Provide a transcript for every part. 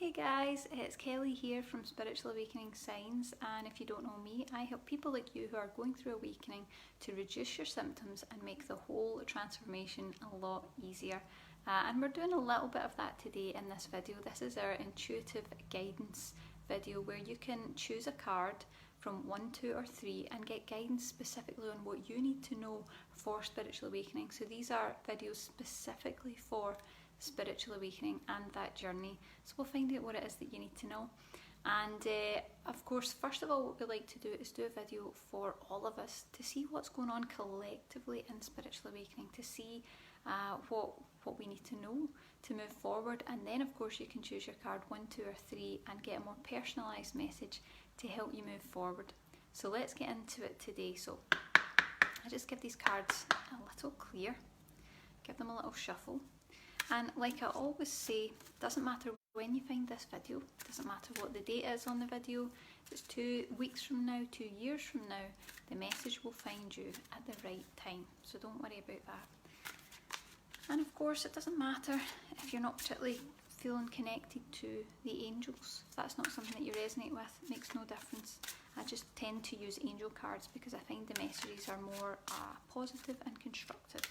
Hey guys, it's Kelly here from Spiritual Awakening Signs, and if you don't know me, I help people like you who are going through awakening to reduce your symptoms and make the whole transformation a lot easier. And we're doing a little bit of that today in this video. This is our intuitive guidance video where you can choose a card from 1, 2 or 3 and get guidance specifically on what you need to know for spiritual awakening. So these are videos specifically for spiritual awakening and that journey. So we'll find out what it is that you need to know. And of course, first of all, what we like to do is do a video for all of us to see what's going on collectively in spiritual awakening, to see what we need to know to move forward. And then of course you can choose your card 1, 2 or 3 and get a more personalised message to help you move forward. So let's get into it today. So I just give these cards a little clear, give them a little shuffle. And like I always say, doesn't matter when you find this video, doesn't matter what the date is on the video, if it's 2 weeks from now, 2 years from now, the message will find you at the right time. So don't worry about that. And of course, it doesn't matter if you're not particularly feeling connected to the angels. If that's not something that you resonate with, it makes no difference. I just tend to use angel cards because I find the messages are more positive and constructive.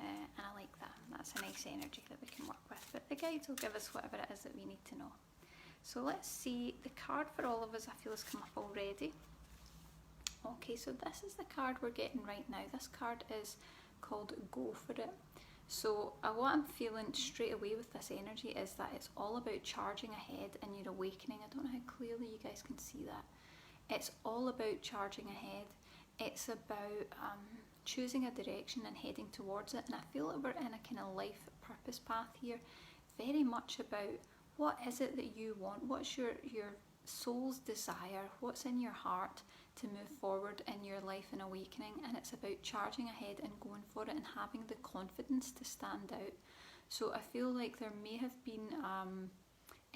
And I like that. That's a nice energy that we can work with. But the guides will give us whatever it is that we need to know. So let's see. The card for all of us I feel has come up already. Okay, so this is the card we're getting right now. This card is called Go For It. So what I'm feeling straight away with this energy is that it's all about charging ahead in your awakening. I don't know how clearly you guys can see that. It's all about charging ahead. It's about choosing a direction and heading towards it. And I feel that we're in a kind of life purpose path here. Very much about what is it that you want? What's your soul's desire? What's in your heart to move forward in your life and awakening? And it's about charging ahead and going for it and having the confidence to stand out. So I feel like there may have been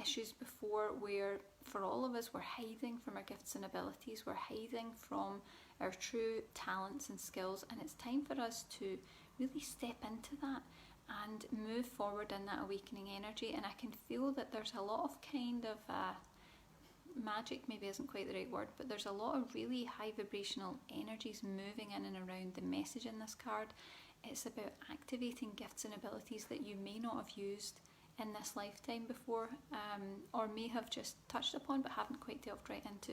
issues before where for all of us we're hiding from our gifts and abilities, we're hiding from our true talents and skills, and it's time for us to really step into that and move forward in that awakening energy. And I can feel that there's a lot of kind of magic, maybe isn't quite the right word, but there's a lot of really high vibrational energies moving in and around the message in this card. It's about activating gifts and abilities that you may not have used in this lifetime before, or may have just touched upon but haven't quite delved right into.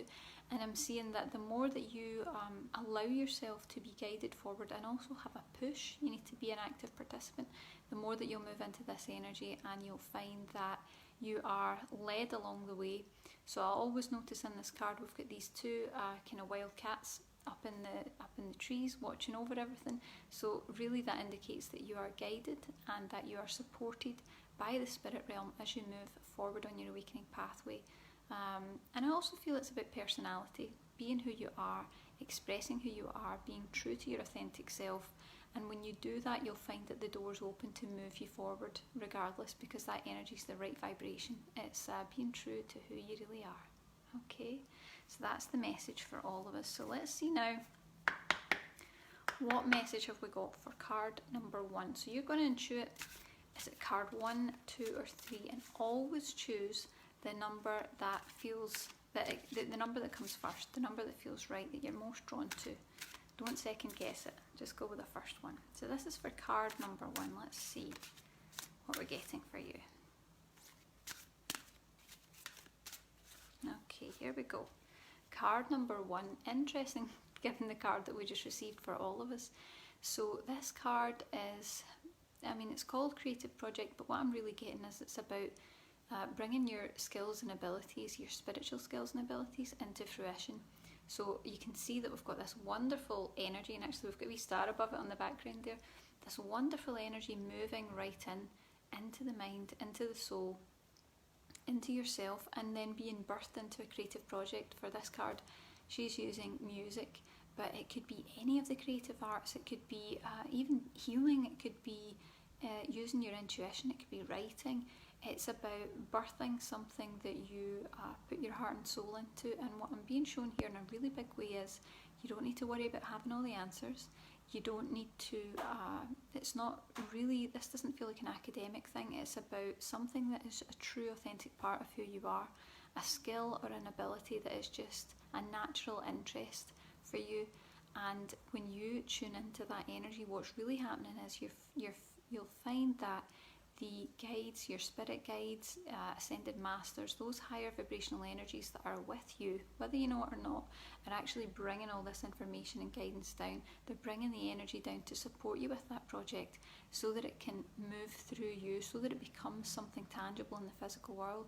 And I'm seeing that the more that you allow yourself to be guided forward and also have a push, you need to be an active participant, the more that you'll move into this energy and you'll find that you are led along the way. So I always notice in this card we've got these two kind of wild cats up in the trees watching over everything. So really that indicates that you are guided and that you are supported by the spirit realm as you move forward on your awakening pathway. And I also feel it's about personality, being who you are, expressing who you are, being true to your authentic self. And when you do that, you'll find that the door's open to move you forward regardless, because that energy is the right vibration. It's being true to who you really are. Okay, so that's the message for all of us. So let's see now, what message have we got for card number 1? So you're going to intuit, is it card 1, 2 or 3, and always choose the number that feels, the number that comes first, the number that feels right, that you're most drawn to. Don't second guess it, just go with the first one. So this is for card number 1. Let's see what we're getting for you. Okay, here we go. Card number 1, interesting given the card that we just received for all of us. So this card is, I mean, it's called Creative Project, but what I'm really getting is it's about bringing your skills and abilities, your spiritual skills and abilities into fruition. So you can see that we've got this wonderful energy, and actually we've got a wee star above it on the background there. This wonderful energy moving right into the mind, into the soul, into yourself, and then being birthed into a creative project. For this card, she's using music, but it could be any of the creative arts. It could be even healing. It could be using your intuition. It could be writing. It's about birthing something that you put your heart and soul into. And what I'm being shown here in a really big way is you don't need to worry about having all the answers. You don't need to, it's not really, this doesn't feel like an academic thing. It's about something that is a true, authentic part of who you are, a skill or an ability that is just a natural interest for you. And when you tune into that energy, what's really happening is you'll find that the guides, your spirit guides, ascended masters, those higher vibrational energies that are with you, whether you know it or not, are actually bringing all this information and guidance down. They're bringing the energy down to support you with that project so that it can move through you, so that it becomes something tangible in the physical world.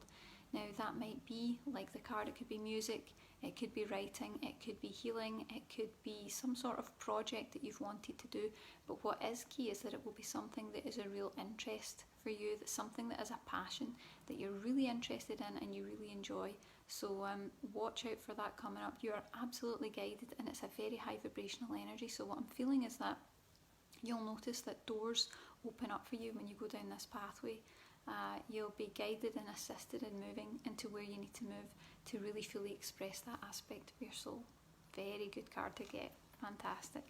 Now that might be like the card, it could be music, it could be writing, it could be healing, it could be some sort of project that you've wanted to do. But what is key is that it will be something that is a real interest for you, that's something that is a passion that you're really interested in and you really enjoy. So watch out for that coming up. You are absolutely guided, and it's a very high vibrational energy. So what I'm feeling is that you'll notice that doors open up for you when you go down this pathway. You'll be guided and assisted in moving into where you need to move to really fully express that aspect of your soul. Very good card to get. Fantastic.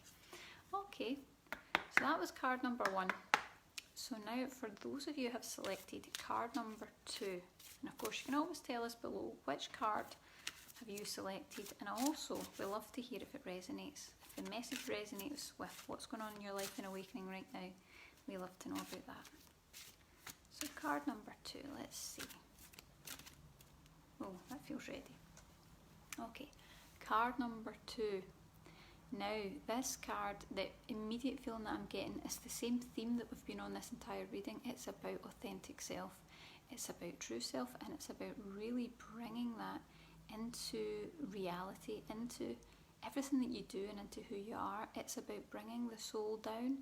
Okay, so that was card number 1. So now for those of you who have selected card number 2, and of course you can always tell us below which card have you selected, and also we love to hear if it resonates. If the message resonates with what's going on in your life and awakening right now, we love to know about that. So card number 2, let's see. Oh, that feels ready. Okay, card number 2. Now, this card, the immediate feeling that I'm getting is the same theme that we've been on this entire reading. It's about authentic self. It's about true self, and it's about really bringing that into reality, into everything that you do and into who you are. It's about bringing the soul down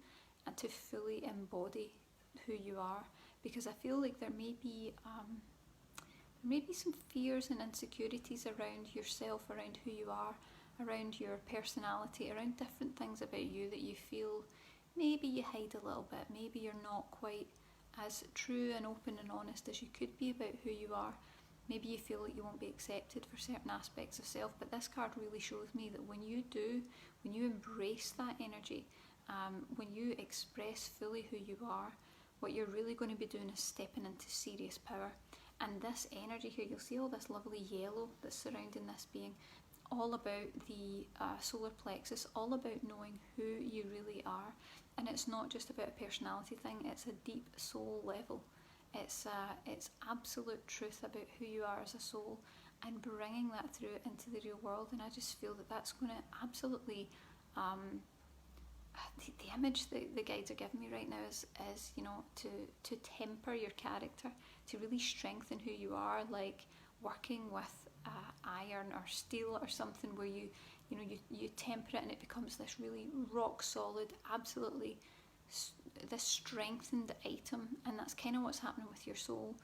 and to fully embody who you are, because I feel like there may be some fears and insecurities around yourself, around who you are, around your personality, around different things about you that you feel maybe you hide a little bit. Maybe you're not quite as true and open and honest as you could be about who you are. Maybe you feel like you won't be accepted for certain aspects of self, but this card really shows me that when you embrace that energy, when you express fully who you are, what you're really going to be doing is stepping into serious power. And this energy here, you'll see all this lovely yellow that's surrounding this being, all about the solar plexus, all about knowing who you really are. And it's not just about a personality thing, it's a deep soul level. It's absolute truth about who you are as a soul, and bringing that through into the real world. And I just feel that that's going to absolutely, the image that the guides are giving me right now is to temper your character, to really strengthen who you are, like working with iron or steel or something, where you temper it and it becomes this really rock solid, absolutely this strengthened item. And that's kind of what's happening with your soul.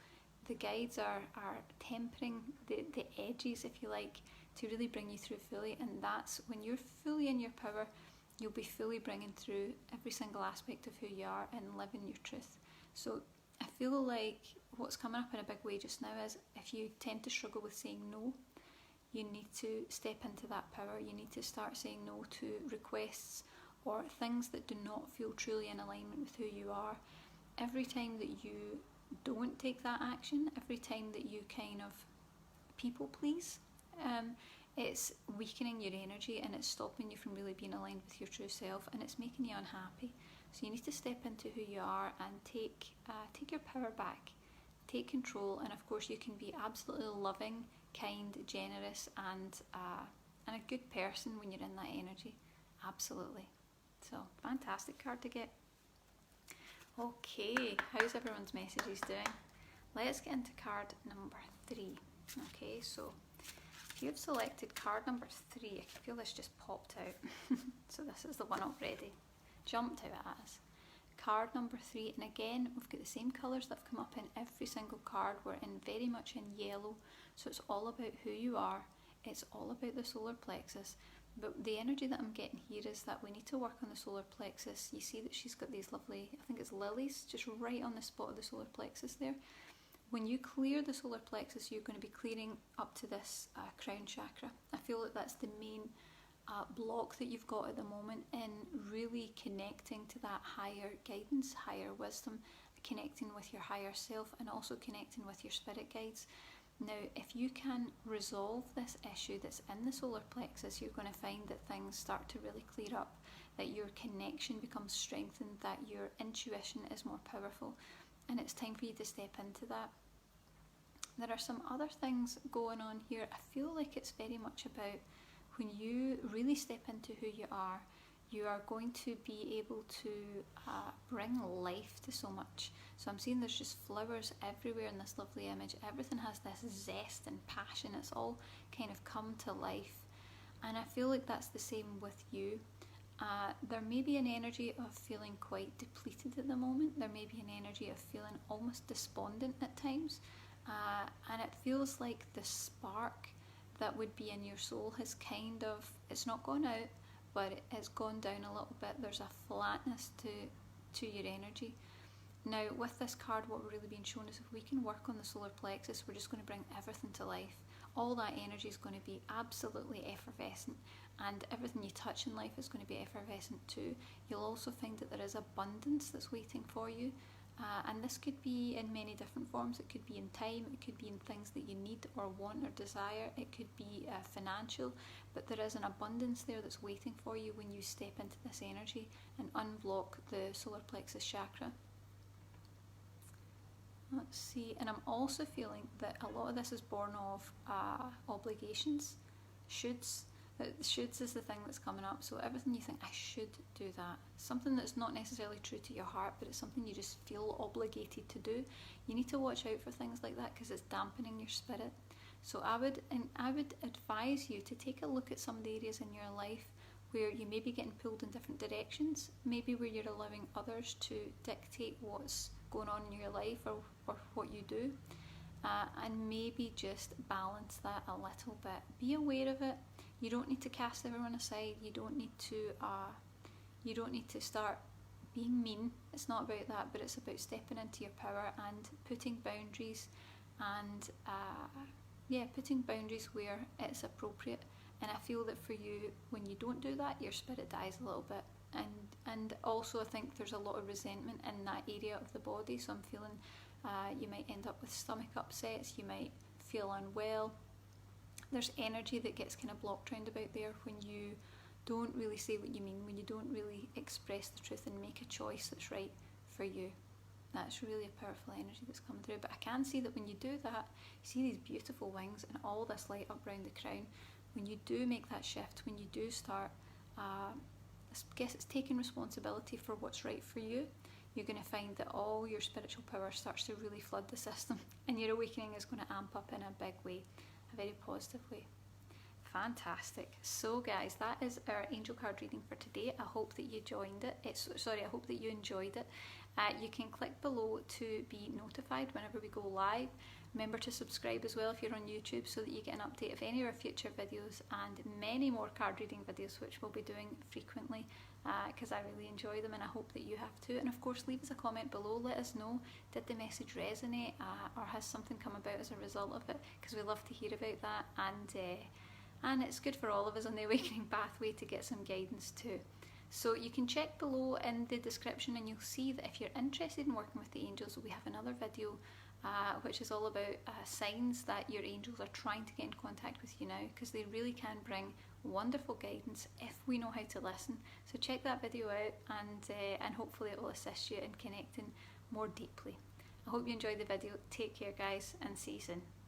The guides are tempering the edges, if you like, to really bring you through fully. And that's when you're fully in your power, you'll be fully bringing through every single aspect of who you are and living your truth. So I feel like what's coming up in a big way just now is, if you tend to struggle with saying no, you need to step into that power. You need to start saying no to requests or things that do not feel truly in alignment with who you are. Every time that you don't take that action, every time that you kind of people please, it's weakening your energy, and it's stopping you from really being aligned with your true self, and it's making you unhappy. So you need to step into who you are and take your power back, take control. And of course you can be absolutely loving, kind, generous, and a good person when you're in that energy. Absolutely. So fantastic card to get. Okay, how's everyone's messages doing? Let's get into card number 3. Okay, so if you've selected card number 3, I can feel this just popped out. So this is the one already. Jumped out as. Card number 3, and again we've got the same colours that have come up in every single card. We're in very much in yellow, so it's all about who you are, it's all about the solar plexus. But the energy that I'm getting here is that we need to work on the solar plexus. You see that she's got these lovely, I think it's lilies, just right on the spot of the solar plexus there. When you clear the solar plexus, you're going to be clearing up to this crown chakra. I feel that that's the main block that you've got at the moment in really connecting to that higher guidance, higher wisdom, connecting with your higher self, and also connecting with your spirit guides. Now, if you can resolve this issue that's in the solar plexus, you're going to find that things start to really clear up, that your connection becomes strengthened, that your intuition is more powerful, and it's time for you to step into that. There are some other things going on here. I feel like it's very much about when you really step into who you are going to be able to bring life to so much. So I'm seeing there's just flowers everywhere in this lovely image. Everything has this zest and passion. It's all kind of come to life. And I feel like that's the same with you. There may be an energy of feeling quite depleted at the moment. There may be an energy of feeling almost despondent at times. And it feels like the spark that would be in your soul has kind of, it's not gone out, but it's gone down a little bit. There's a flatness to your energy. Now, with this card, what we're really being shown is if we can work on the solar plexus, we're just going to bring everything to life. All that energy is going to be absolutely effervescent, and everything you touch in life is going to be effervescent too. You'll also find that there is abundance that's waiting for you. And this could be in many different forms. It could be in time, it could be in things that you need or want or desire, it could be financial, but there is an abundance there that's waiting for you when you step into this energy and unblock the solar plexus chakra. Let's see, and I'm also feeling that a lot of this is born of obligations, shoulds. Shoulds is the thing that's coming up. So everything you think, I should do that, something that's not necessarily true to your heart, but it's something you just feel obligated to do. You need to watch out for things like that because it's dampening your spirit. So I would advise you to take a look at some of the areas in your life where you may be getting pulled in different directions, maybe where you're allowing others to dictate what's going on in your life or what you do, and maybe just balance that a little bit. Be aware of it. You don't need to cast everyone aside. You don't need to start being mean. It's not about that, but it's about stepping into your power and putting boundaries and putting boundaries where it's appropriate. And I feel that for you, when you don't do that, your spirit dies a little bit. And also I think there's a lot of resentment in that area of the body. So I'm feeling you might end up with stomach upsets. You might feel unwell. There's energy that gets kind of blocked round about there when you don't really say what you mean, when you don't really express the truth and make a choice that's right for you. That's really a powerful energy that's coming through. But I can see that when you do that, you see these beautiful wings and all this light up around the crown. When you do make that shift, when you do start, I guess it's taking responsibility for what's right for you, you're going to find that all your spiritual power starts to really flood the system, and your awakening is going to amp up in a big way, a very positive way. Fantastic. So guys, that is our angel card reading for today. I hope that you joined it. I hope that you enjoyed it. You can click below to be notified whenever we go live. Remember to subscribe as well if you're on YouTube so that you get an update of any of our future videos and many more card reading videos, which we'll be doing frequently because I really enjoy them and I hope that you have too. And of course, leave us a comment below. Let us know, did the message resonate or has something come about as a result of it, because we love to hear about that, and it's good for all of us on the awakening pathway to get some guidance too. So you can check below in the description and you'll see that if you're interested in working with the angels, we have another video which is all about signs that your angels are trying to get in contact with you now, because they really can bring wonderful guidance if we know how to listen. So check that video out and hopefully it will assist you in connecting more deeply. I hope you enjoyed the video. Take care guys, and see you soon.